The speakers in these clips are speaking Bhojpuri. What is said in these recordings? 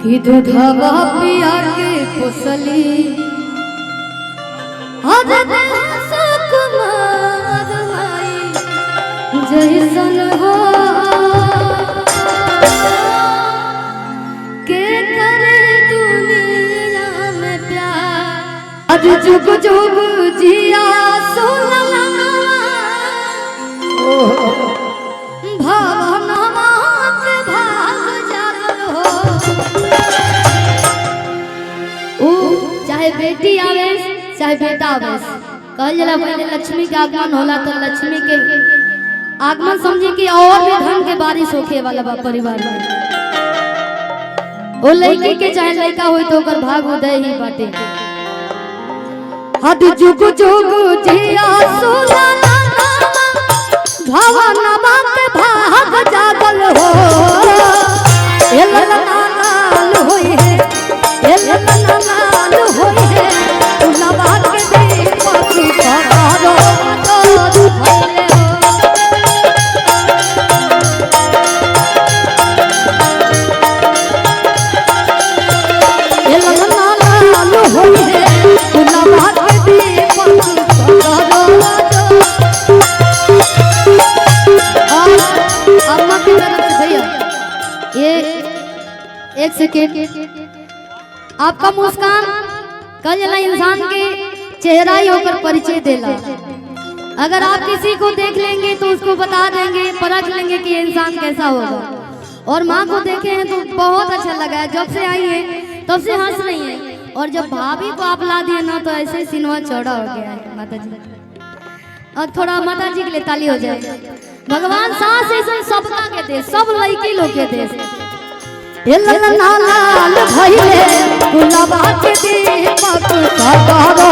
कि दूधवा पिया के पोसली सुकुमार माई जैसन हो के करे दुनिया में प्यार आज जुग जुग जिया सोनला भावना के भाग जागल हो। चाहे बेटी आवे चाहे बेटा आवे कहल जला पहले लक्ष्मी के आगमन होला तो लक्ष्मी के आगमन समझी कि और भी धन के बारिश होखे वाला बा परिवार में। ओ लड़की के चाहे लड़का होई तो ओकर भाग उदय ही बाटे। हद जुग जुग जिया सोला भावना के भाग जागल हो। ए लाल होई है ए लाल होई है उलवा के दीपक पकारो तो भले हो। ए लाल होई है उलवा के दीपक पकारो अम्मा की तरफ से भैया ये एक सेकेंड। आपका मुस्कान कल जला इंसान के चेहरा ही होकर परिचय देला। अगर आप किसी को देख लेंगे तो उसको बता देंगे परख लेंगे कि इंसान कैसा होगा। और माँ को देखे हैं तो बहुत अच्छा लगा है। जब से आई है तब से हंस रही है। और जब भाभी को आप ला दिए ना तो ऐसे सिनेमा चौड़ा हो गया है माता जी। और थोड़ा माता जी के लिए ताली हो जाए। भगवान सास ऐसा सबका के दे सब लड़की लोग के दे। ए लाल भइले गुलाबा के दीपक पकारो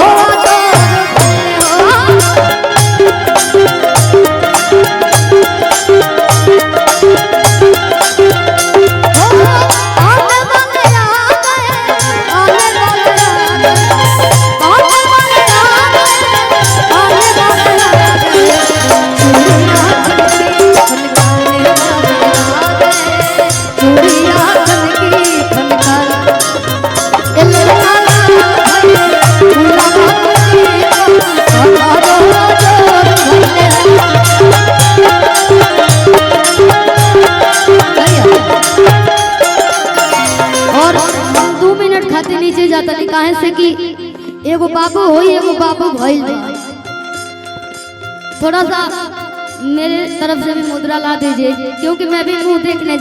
नीचे जाता नहीं काहे से कि एगो बाबू होई एगो बाबू भइल। थोड़ा सा मेरे तरफ से भी मुद्रा ला दीजिए क्योंकि मैं भी मुंह देखने